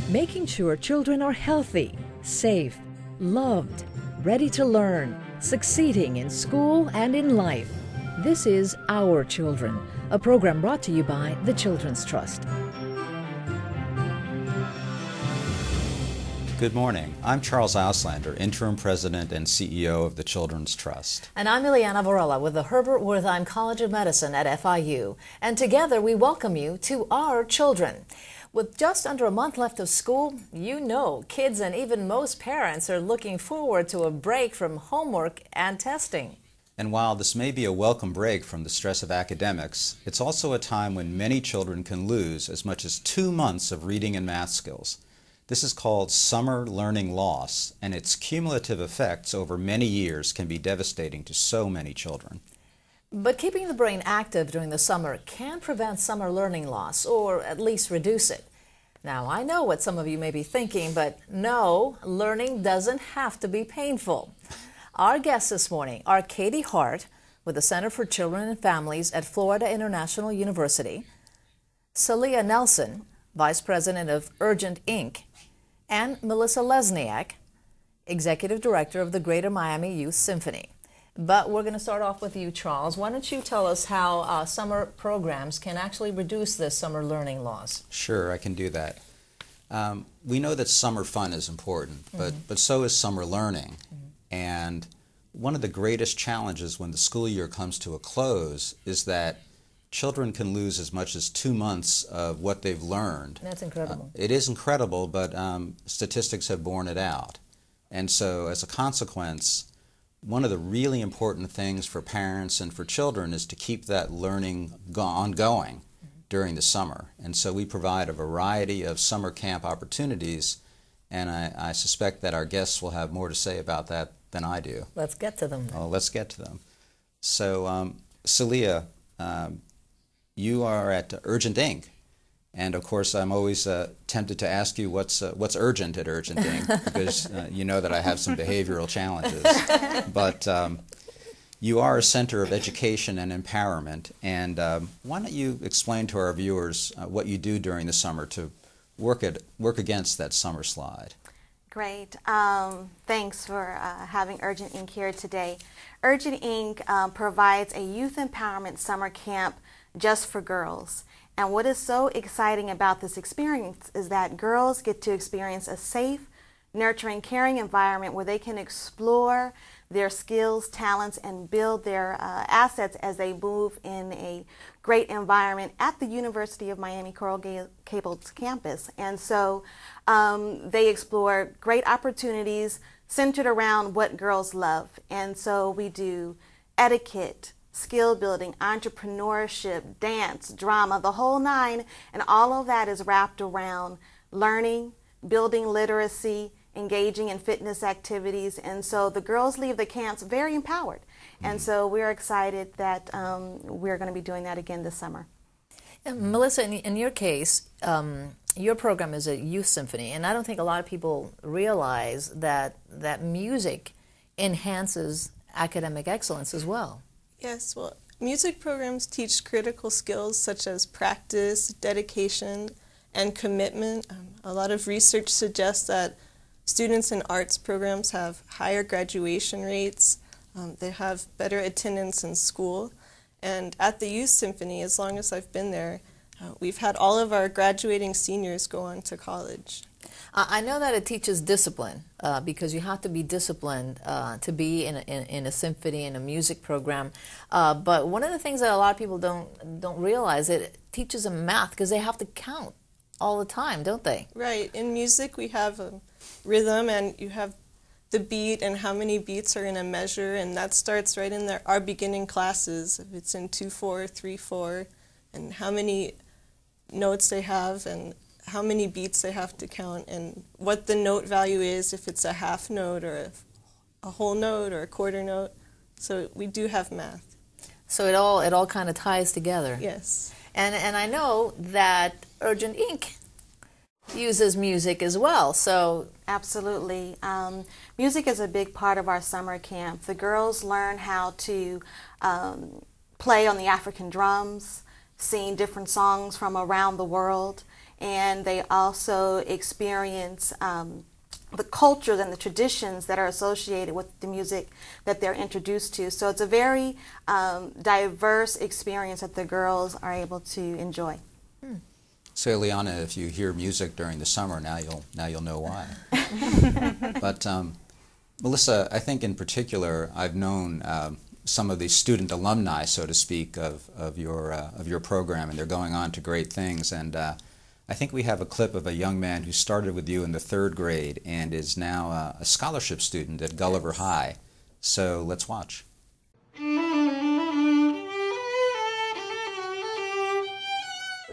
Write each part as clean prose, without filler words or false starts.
making sure children are healthy, safe, loved, ready to learn, succeeding in school and in life. This is Our Children, a program brought to you by the Children's Trust. Good morning. I'm Charles Auslander, Interim President and CEO of the Children's Trust. And I'm Ileana Varela with the Herbert Wertheim College of Medicine at FIU. And together we welcome you to Our Children. With just under a month left of school, you know kids and even most parents are looking forward to a break from homework and testing. And while this may be a welcome break from the stress of academics, it's also a time when many children can lose as much as 2 months of reading and math skills. This is called summer learning loss, and its cumulative effects over many years can be devastating to so many children. But keeping the brain active during the summer can prevent summer learning loss, or at least reduce it. Now, I know what some of you may be thinking, but no, learning doesn't have to be painful. Our guests this morning are Katie Hart with the Center for Children and Families at Florida International University, Celia Nelson, Vice President of Urgent Inc., and Melissa Lesniak, Executive Director of the Greater Miami Youth Symphony. But we're going to start off with you, Charles. Why don't you tell us how summer programs can actually reduce this summer learning loss? Sure, I can do that. We know that summer fun is important, but so is summer learning. And one of the greatest challenges when the school year comes to a close is that children can lose as much as 2 months of what they've learned. That's incredible. It is incredible, but statistics have borne it out. And so as a consequence, one of the really important things for parents and for children is to keep that learning ongoing during the summer. And so we provide a variety of summer camp opportunities, and I suspect that our guests will have more to say about that than I do. Let's get to them. Well, let's get to them. So, Celia, you are at Urgent Inc., and of course I'm always tempted to ask you what's urgent at Urgent Inc., because you know that I have some behavioral challenges. But you are a center of education and empowerment, and why don't you explain to our viewers what you do during the summer to work against that summer slide? Great. Thanks for having Urgent Inc. here today. Urgent Inc. Provides a youth empowerment summer camp just for girls. And what is so exciting about this experience is that girls get to experience a safe, nurturing, caring environment where they can explore their skills, talents, and build their assets as they move in a great environment at the University of Miami Coral Gables campus. And so they explore great opportunities centered around what girls love. And so we do etiquette, skill building, entrepreneurship, dance, drama, the whole nine, and all of that is wrapped around learning, building literacy, engaging in fitness activities, and so the girls leave the camps very empowered. And so we're excited that we're going to be doing that again this summer. And Melissa, in your case, your program is a youth symphony, and I don't think a lot of people realize that music enhances academic excellence as well. Yes, well, music programs teach critical skills such as practice, dedication, and commitment. A lot of research suggests that students in arts programs have higher graduation rates, they have better attendance in school, and at the Youth Symphony, as long as I've been there, we've had all of our graduating seniors go on to college. I know that it teaches discipline because you have to be disciplined to be in a symphony, in a music program. But one of the things that a lot of people don't realize, it teaches them math because they have to count all the time, don't they? Right. In music, we have a rhythm, and you have the beat and how many beats are in a measure, and that starts right in our beginning classes. If it's in 2/4, 3/4, and how many notes they have, and how many beats they have to count, and what the note value is, if it's a half note or a whole note or a quarter note. So we do have math. So it all kind of ties together. Yes. And I know that Urgent Inc. uses music as well. So absolutely. Music is a big part of our summer camp. The girls learn how to play on the African drums, sing different songs from around the world. and they also experience the cultures and the traditions that are associated with the music that they're introduced to. So it's a very diverse experience that the girls are able to enjoy. So, Eliana, if you hear music during the summer, now you'll know why. But Melissa, I think in particular, I've known some of the student alumni, so to speak, of your program, and they're going on to great things. And I think we have a clip of a young man who started with you in the 3rd grade and is now a scholarship student at Gulliver High. So let's watch.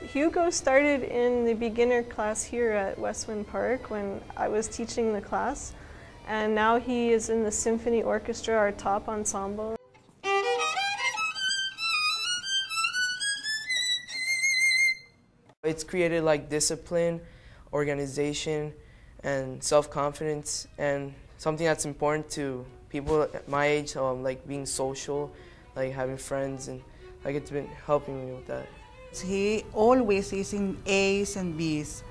Hugo started in the beginner class here at Westwind Park when I was teaching the class, and now he is in the Symphony Orchestra, our top ensemble. It's created like discipline, organization, and self-confidence, and something that's important to people at my age, like being social, like having friends, and like it's been helping me with that. He always is in A's and B's,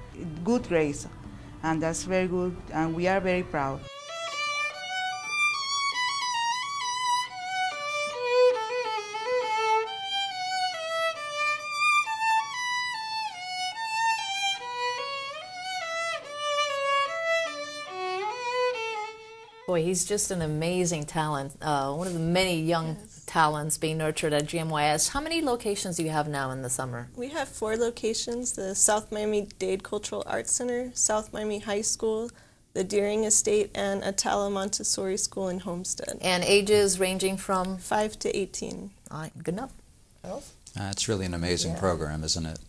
good grades, and that's very good, and we are very proud. Boy, he's just an amazing talent, one of the many young talents being nurtured at GMWays. How many locations do you have now in the summer? We have 4 locations: the South Miami-Dade Cultural Arts Center, South Miami High School, the Deering Estate, and Atala Montessori School in Homestead. And ages ranging from? 5 to 18. All right, good enough. It's really an amazing program, isn't it?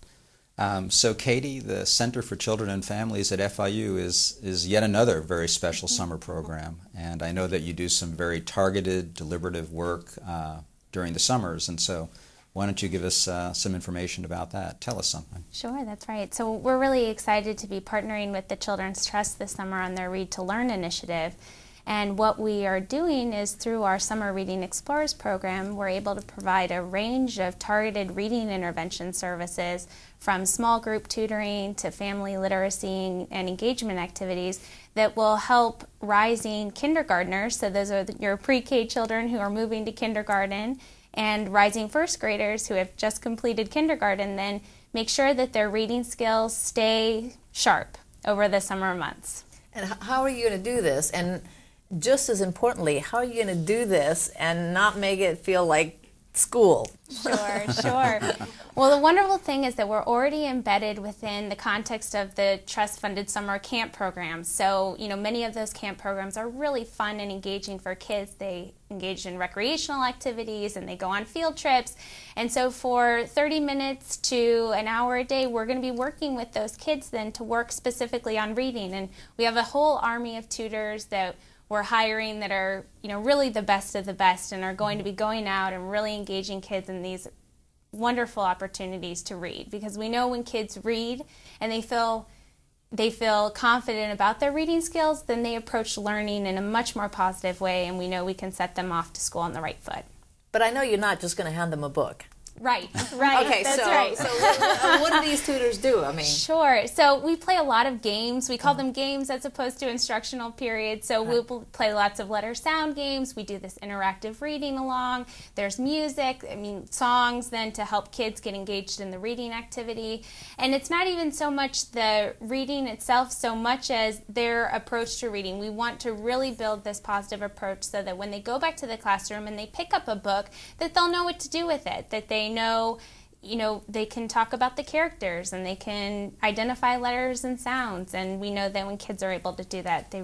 So Katie, the Center for Children and Families at FIU is yet another very special summer program, and I know that you do some very targeted, deliberative work during the summers, and so why don't you give us some information about that? Tell us something. Sure, that's right. So we're really excited to be partnering with the Children's Trust this summer on their Read to Learn initiative. And what we are doing is through our Summer Reading Explorers program, we're able to provide a range of targeted reading intervention services from small group tutoring to family literacy and engagement activities that will help rising kindergartners, so those are your pre-K children who are moving to kindergarten, and rising first graders who have just completed kindergarten, then make sure that their reading skills stay sharp over the summer months. And how are you going to do this? And just as importantly, how are you going to do this and not make it feel like school? Sure. Well, the wonderful thing is that we're already embedded within the context of the trust-funded summer camp programs. So, many of those camp programs are really fun and engaging for kids. They engage in recreational activities and they go on field trips. And so for 30 minutes to an hour a day, we're going to be working with those kids then to work specifically on reading. And we have a whole army of tutors that we're hiring that are, really the best of the best and are going to be going out and really engaging kids in these wonderful opportunities to read. Because we know when kids read and they feel confident about their reading skills, then they approach learning in a much more positive way, and we know we can set them off to school on the right foot. But I know you're not just going to hand them a book. Right. Okay, that's so, right. So what do these tutors do? I mean, sure. So we play a lot of games. We call them games as opposed to instructional periods. So we'll play lots of letter sound games. We do this interactive reading along. There's music, songs then to help kids get engaged in the reading activity. And it's not even so much the reading itself so much as their approach to reading. We want to really build this positive approach so that when they go back to the classroom and they pick up a book, that they'll know what to do with it, that they know, they can talk about the characters and they can identify letters and sounds. And we know that when kids are able to do that, they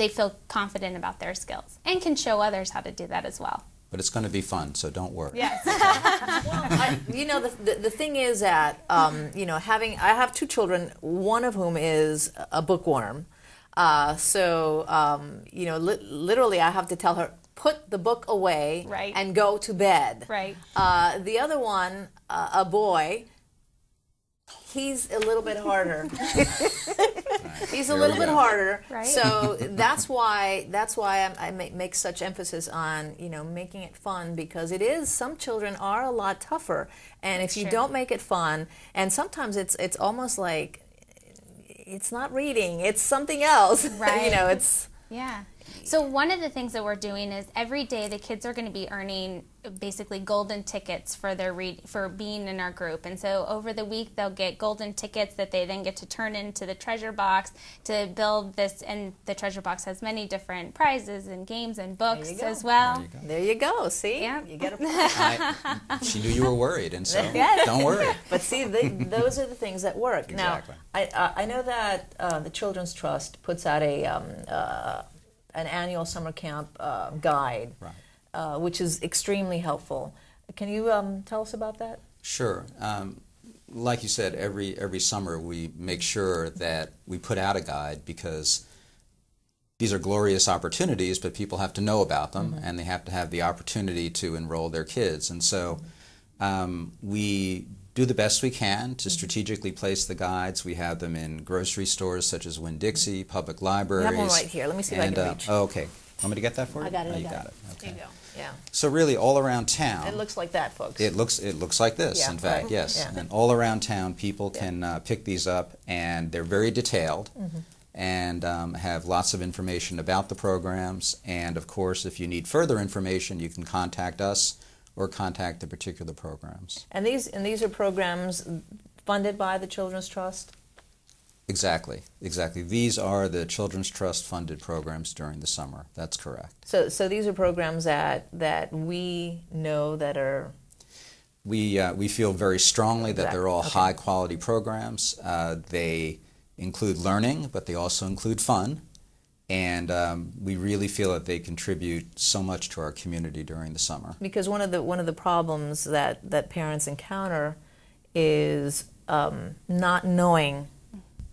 feel confident about their skills and can show others how to do that as well. But it's going to be fun, so don't worry. Yes. Well, the thing is that, I have 2 children, one of whom is a bookworm. Literally I have to tell her, put the book away and go to bed. Right. The other one, a boy, he's a little bit harder. He's a little bit harder. Right. So that's why I make such emphasis on, you know, making it fun, because it is, some children are a lot tougher, and if you don't make it fun, and sometimes it's almost like it's not reading, it's something else. Right. You know, it's yeah. So one of the things that we're doing is every day the kids are going to be earning basically golden tickets for their for being in our group. And so over the week they'll get golden tickets that they then get to turn into the treasure box to build this, and the treasure box has many different prizes and games and books as well. There you go. See? Yeah. You get a She knew you were worried, and so Yes. don't worry. But see, those are the things that work. Exactly. Now, I know that the Children's Trust puts out an annual summer camp guide, which is extremely helpful. Can you tell us about that? Sure. Like you said, every summer we make sure that we put out a guide, because these are glorious opportunities, but people have to know about them, and they have to have the opportunity to enroll their kids. And so we do the best we can to strategically place the guides. We have them in grocery stores such as Winn-Dixie, public libraries. I have one right here. Let me see if I can reach. Oh, okay. Want me to get that for you? I got it. Oh, you got it. Okay. There you go. Yeah. So really, all around town, It looks like that, folks. it looks like this. Yeah, in fact, right. yes. Yeah. And all around town, people can pick these up, and they're very detailed, and have lots of information about the programs. And of course, if you need further information, you can contact us or contact the particular programs. And these are programs funded by the Children's Trust? Exactly. These are the Children's Trust funded programs during the summer. That's correct. So these are programs that we know that are... We feel very strongly that they're all Okay. high quality programs. They include learning, but they also include fun. And we really feel that they contribute so much to our community during the summer. Because one of the problems that parents encounter is not knowing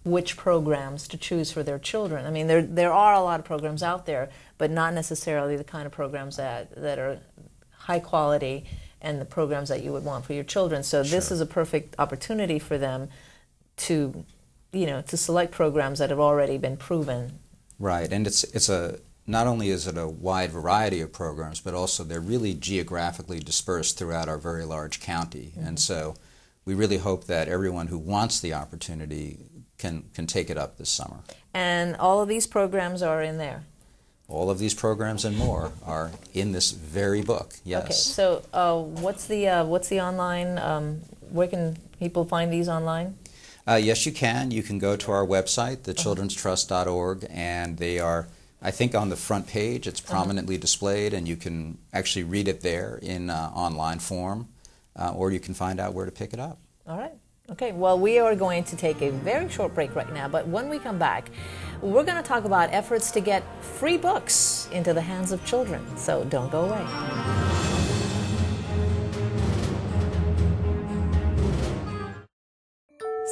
which programs to choose for their children. I mean, there are a lot of programs out there, but not necessarily the kind of programs that are high quality and the programs that you would want for your children. So this is a perfect opportunity for them to, you know, to select programs that have already been proven. Right, and it's not only is it a wide variety of programs, but also they're really geographically dispersed throughout our very large county. And so we really hope that everyone who wants the opportunity can take it up this summer. And all of these programs are in there. All of these programs and more are in this very book, yes. Okay, so what's the online, where can people find these online? Yes, you can. You can go to our website, thechildrenstrust.org, and they are, I think, on the front page. It's prominently displayed, and you can actually read it there in online form, or you can find out where to pick it up. All right. Okay, well, we are going to take a very short break right now, but when we come back, we're going to talk about efforts to get free books into the hands of children. So don't go away.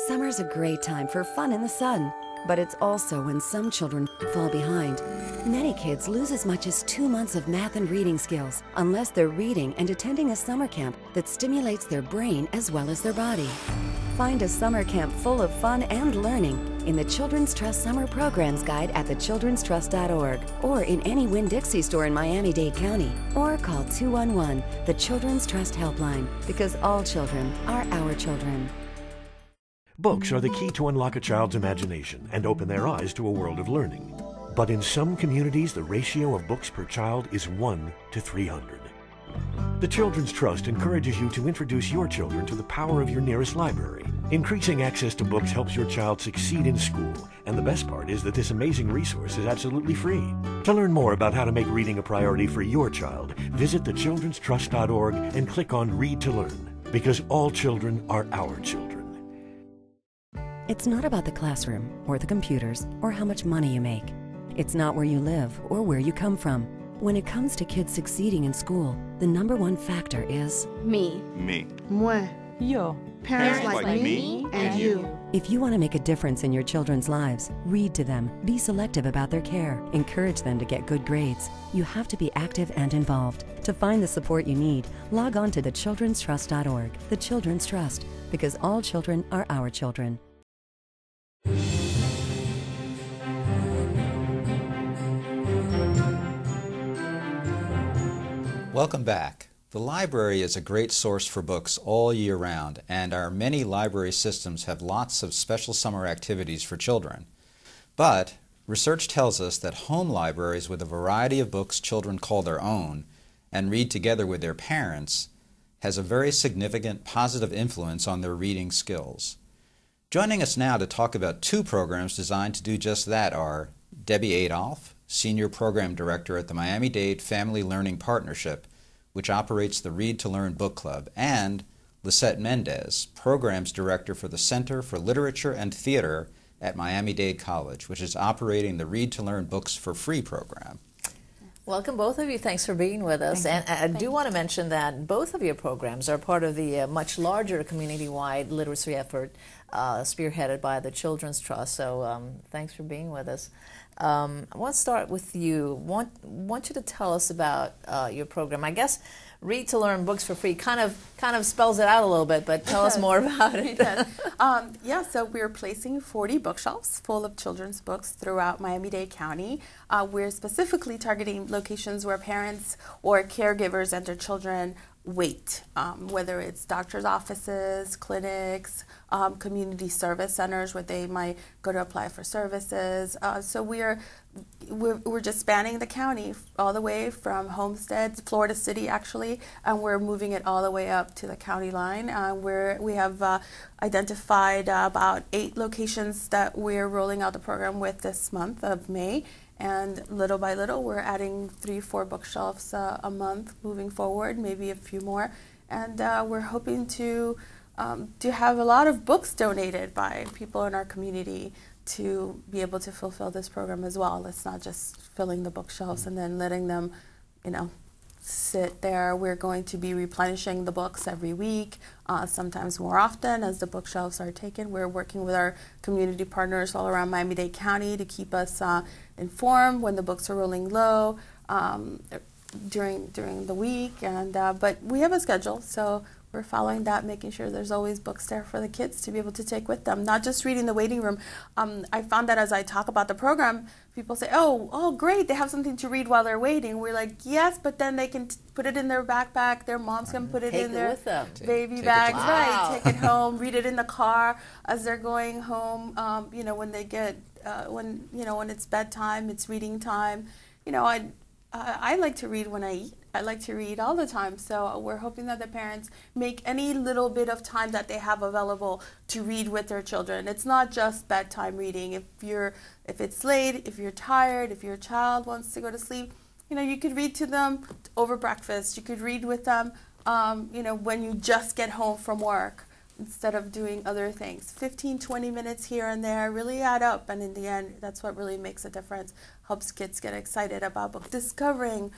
Summer's a great time for fun in the sun, but it's also when some children fall behind. Many kids lose as much as 2 months of math and reading skills unless they're reading and attending a summer camp that stimulates their brain as well as their body. Find a summer camp full of fun and learning in the Children's Trust Summer Programs Guide at thechildrenstrust.org or in any Winn-Dixie store in Miami-Dade County, or call 211, the Children's Trust Helpline, because all children are our children. Books are the key to unlock a child's imagination and open their eyes to a world of learning. But in some communities, the ratio of books per child is 1 to 300. The Children's Trust encourages you to introduce your children to the power of your nearest library. Increasing access to books helps your child succeed in school, and the best part is that this amazing resource is absolutely free. To learn more about how to make reading a priority for your child, visit thechildrenstrust.org and click on Read to Learn, because all children are our children. It's not about the classroom or the computers or how much money you make. It's not where you live or where you come from. When it comes to kids succeeding in school, the #1 factor is me. Moi. Yo. Parents like me and you. if you want to make a difference in your children's lives, read to them, be selective about their care, encourage them to get good grades. You have to be active and involved. To find the support you need, log on to thechildrenstrust.org. The Children's Trust, because all children are our children. Welcome back. The library is a great source for books all year round, and our many library systems have lots of special summer activities for children. But research tells us that home libraries with a variety of books children call their own and read together with their parents has a very significant positive influence on their reading skills. Joining us now to talk about two programs designed to do just that are Debbie Adolph, Senior Program Director at the Miami-Dade Family Learning Partnership, which operates the Read to Learn Book Club, and Lisette Mendez, Programs Director for the Center for Literature and Theater at Miami-Dade College, which is operating the Read to Learn Books for Free program. Welcome, both of you. Thanks for being with us. And I do want to mention that both of your programs are part of the much larger community-wide literacy effort spearheaded by the Children's Trust. So thanks for being with us. I want to start with you. Want you to tell us about your program. I guess Read to Learn Books for Free kind of spells it out a little bit, but tell us more about it. Yeah, so we're placing 40 bookshelves full of children's books throughout Miami-Dade County. We're specifically targeting locations where parents or caregivers and their children wait, whether it's doctor's offices, clinics, community service centers where they might go to apply for services. So we're just spanning the county all the way from Homestead, Florida City actually, and we're moving it all the way up to the county line. We have identified about 8 locations that we're rolling out the program with this month of May. And little by little, we're adding 3-4 bookshelves a month moving forward, maybe a few more. And we're hoping to have a lot of books donated by people in our community to be able to fulfill this program as well. It's not just filling the bookshelves and then letting them, sit there. We're going to be replenishing the books every week, sometimes more often as the bookshelves are taken. We're working with our community partners all around Miami-Dade County to keep us informed when the books are rolling low during the week. And but we have a schedule, so we're following that, making sure there's always books there for the kids to be able to take with them, not just read in the waiting room. I found that as I talk about the program, people say, oh, great, they have something to read while they're waiting. We're like, yes, but then they can put it in their backpack, their moms can put it in their baby bags, right, take it home, read it in the car as they're going home, when they get, when it's bedtime, it's reading time. I like to read when I eat. I like to read all the time, so we're hoping that the parents make any little bit of time that they have available to read with their children. It's not just bedtime reading. If it's late, if you're tired, if your child wants to go to sleep, you could read to them over breakfast. You could read with them, when you just get home from work instead of doing other things. 15, 20 minutes here and there really add up, and in the end, that's what really makes a difference. Helps kids get excited about book discovering.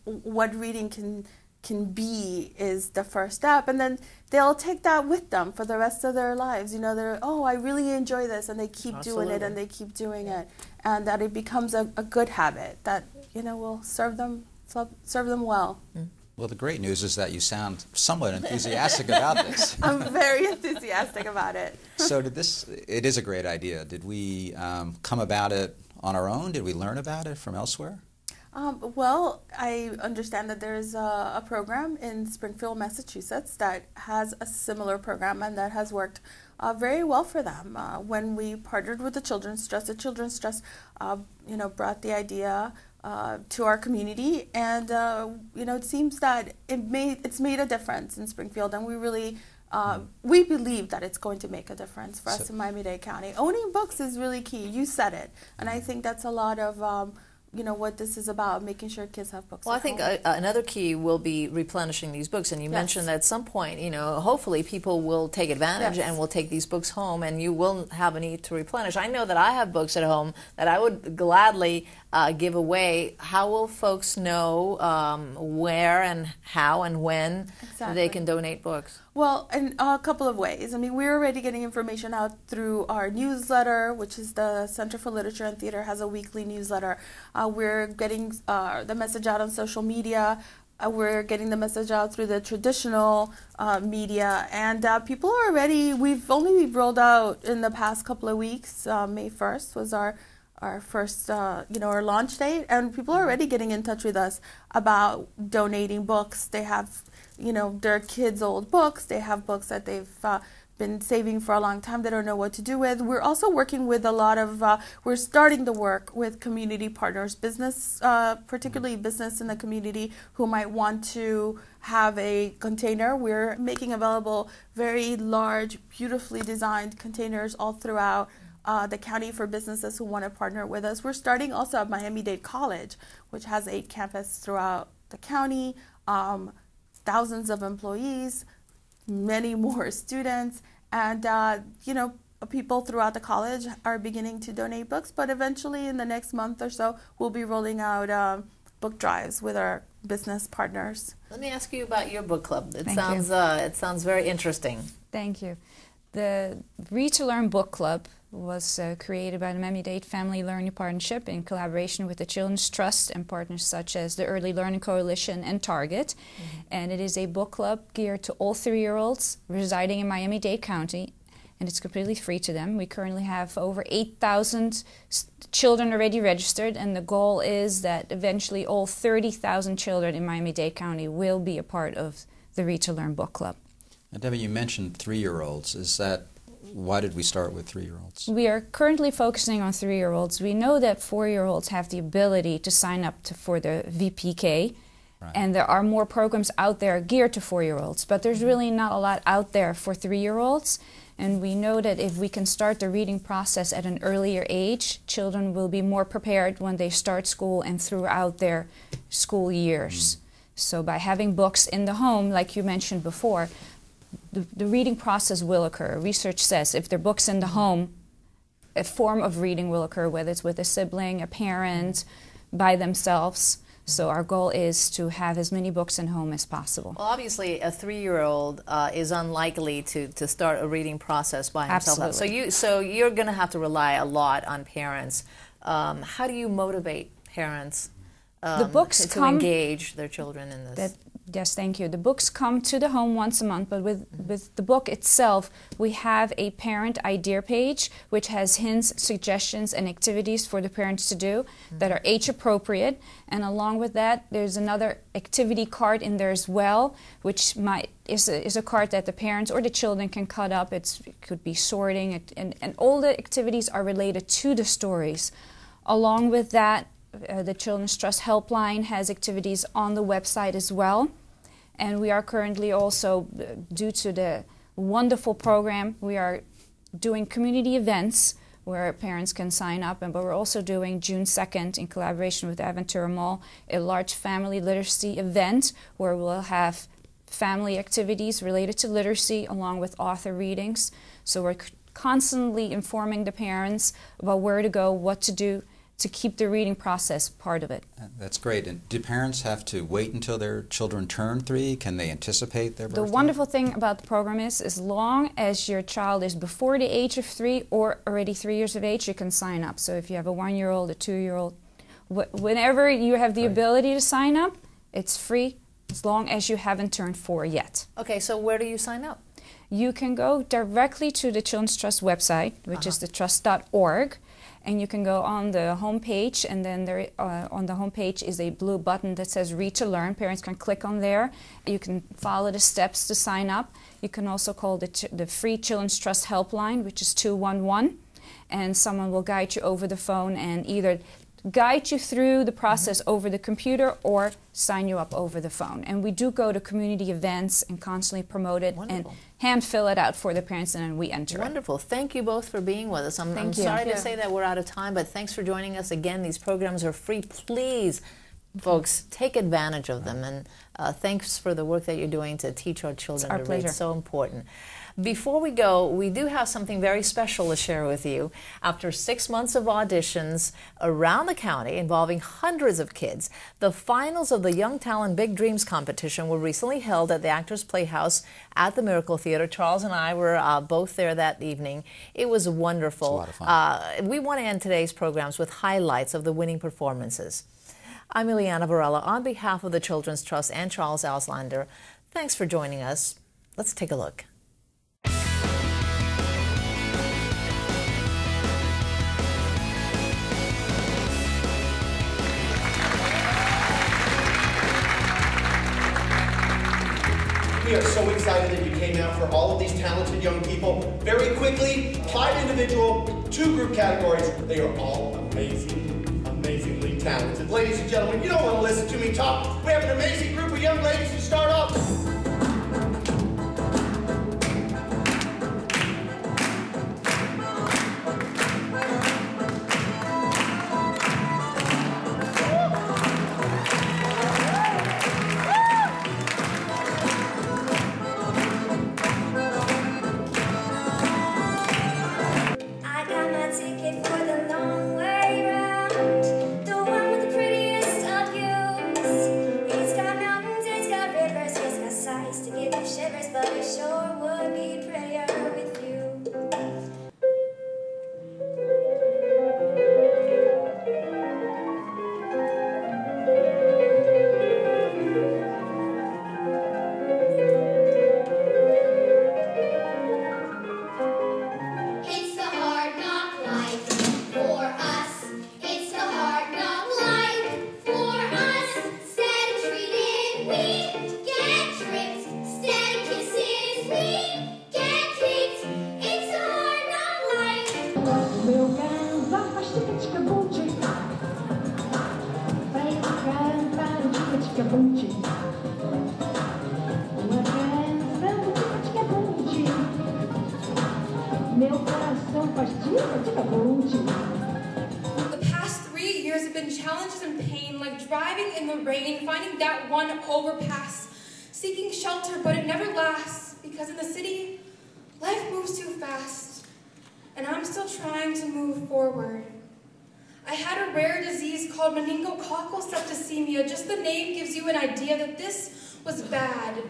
What reading can be is the first step, and then they'll take that with them for the rest of their lives. They're, I really enjoy this, and they keep doing it, and they keep doing it, and that it becomes a good habit that will serve them well. Well, the great news is that you sound somewhat enthusiastic about this. I'm very enthusiastic about it. So it is a great idea. Did we come about it on our own? Did we learn about it from elsewhere? Well, I understand that there's a program in Springfield, Massachusetts that has a similar program and that has worked very well for them. When we partnered with the Children's Trust brought the idea to our community, and it seems that it's made a difference in Springfield, and we really we believe that it's going to make a difference for us in Miami-Dade County. Owning books is really key. You said it, and I think that's a lot of what this is about, making sure kids have books. Well, I think another key will be replenishing these books, and you mentioned that at some point, hopefully people will take advantage and will take these books home, and you will have a need to replenish. I know that I have books at home that I would gladly give away. How will folks know where and how and when they can donate books? Well, in a couple of ways. I mean, we're already getting information out through our newsletter, which is the Center for Literature and Theater has a weekly newsletter. We're getting the message out on social media. We're getting the message out through the traditional media. And people are already, we've only rolled out in the past couple of weeks. May 1st was our first, our launch date, and people are already getting in touch with us about donating books. They have, their kids' old books. They have books that they've been saving for a long time. They don't know what to do with. We're also working with a lot of, we're starting to work with community partners, business, particularly business in the community who might want to have a container. We're making available very large, beautifully designed containers all throughout the county for businesses who want to partner with us. We're starting also at Miami-Dade College, which has 8 campuses throughout the county, thousands of employees, many more students, and people throughout the college are beginning to donate books, but eventually in the next month or so we'll be rolling out book drives with our business partners. Let me ask you about your book club. It sounds very interesting. Thank you. The Read to Learn book club was created by the Miami-Dade Family Learning Partnership in collaboration with the Children's Trust and partners such as the Early Learning Coalition and Target. And it is a book club geared to all 3-year-olds residing in Miami-Dade County, and it's completely free to them. We currently have over 8,000 children already registered, and the goal is that eventually all 30,000 children in Miami-Dade County will be a part of the Read to Learn book club. And Debbie, you mentioned 3-year-olds. Why did we start with 3-year-olds? We are currently focusing on 3-year-olds. We know that 4-year-olds have the ability to sign up for the VPK, right, and there are more programs out there geared to 4-year-olds, but there's really not a lot out there for 3-year-olds. And we know that if we can start the reading process at an earlier age, children will be more prepared when they start school and throughout their school years. So by having books in the home, like you mentioned before, the reading process will occur. Research says if there are books in the home, a form of reading will occur, whether it's with a sibling, a parent, by themselves. So our goal is to have as many books in home as possible. Well, obviously, a 3-year-old is unlikely to start a reading process by himself. Absolutely. So you're going to have to rely a lot on parents. How do you motivate parents to engage their children in this? Yes, thank you. The books come to the home once a month, but with the book itself, we have a parent idea page which has hints, suggestions, and activities for the parents to do that are age appropriate. And along with that, there's another activity card in there as well, which is a card that the parents or the children can cut up. It could be sorting, and all the activities are related to the stories. Along with that, the Children's Trust Helpline has activities on the website as well. And we are currently also, due to the wonderful program, we are doing community events where parents can sign up. But we're also doing June 2nd, in collaboration with Aventura Mall, a large family literacy event where we'll have family activities related to literacy along with author readings. So we're constantly informing the parents about where to go, what to do, to keep the reading process part of it. That's great. And do parents have to wait until their children turn 3? Can they anticipate their birthday? The wonderful thing about the program is, as long as your child is before the age of 3 or already 3 years of age, you can sign up. So if you have a 1-year-old, a 2-year-old, whenever you have the ability to sign up, it's free as long as you haven't turned 4 yet. Okay, so where do you sign up? You can go directly to the Children's Trust website, which is thetrust.org. And you can go on the home page, and then there, on the home page is a blue button that says Read to Learn. Parents can click on there. You can follow the steps to sign up. You can also call the free Children's Trust Helpline, which is 211, and someone will guide you over the phone and either guide you through the process over the computer or sign you up over the phone. And we do go to community events and constantly promote it and hand fill it out for the parents, and then we enter Wonderful. Thank you both for being with us. I'm sorry to say that we're out of time, but thanks for joining us again. These programs are free. Please, folks, take advantage of them. And thanks for the work that you're doing to teach our children to read. It's so important. Before we go, we do have something very special to share with you. After 6 months of auditions around the county involving hundreds of kids, the finals of the Young Talent Big Dreams competition were recently held at the Actors Playhouse at the Miracle Theater. Charles and I were both there that evening. It was wonderful. It's a lot of fun. We want to end today's programs with highlights of the winning performances. I'm Ileana Varela on behalf of the Children's Trust and Charles Auslander. Thanks for joining us. Let's take a look. excited that you came out for all of these talented young people. Very quickly, 5 individual, 2 group categories. They are all amazing, amazingly talented. Ladies and gentlemen, you don't want to listen to me talk. We have an amazing group of young ladies to start off. The past 3 years have been challenges and pain, like driving in the rain, finding that one overpass, seeking shelter, but it never lasts, because in the city, life moves too fast, and I'm still trying to move forward. I had a rare disease called meningococcal septicemia. Just the name gives you an idea that this was bad.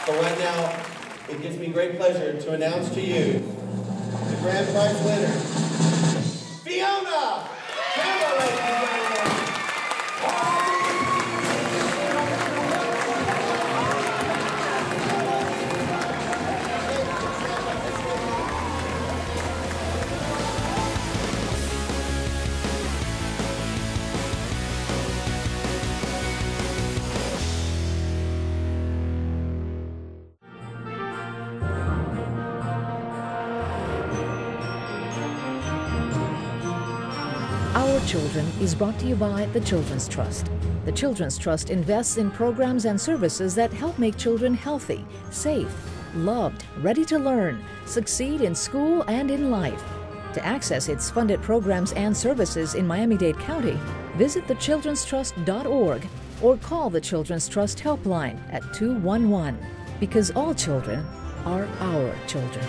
So right now, it gives me great pleasure to announce to you the grand prize winner, Fiona Campbell, ladies and gentlemen. Our Children is brought to you by the Children's Trust. The Children's Trust invests in programs and services that help make children healthy, safe, loved, ready to learn, succeed in school and in life. To access its funded programs and services in Miami-Dade County, visit thechildrenstrust.org or call the Children's Trust helpline at 211, because all children are our children.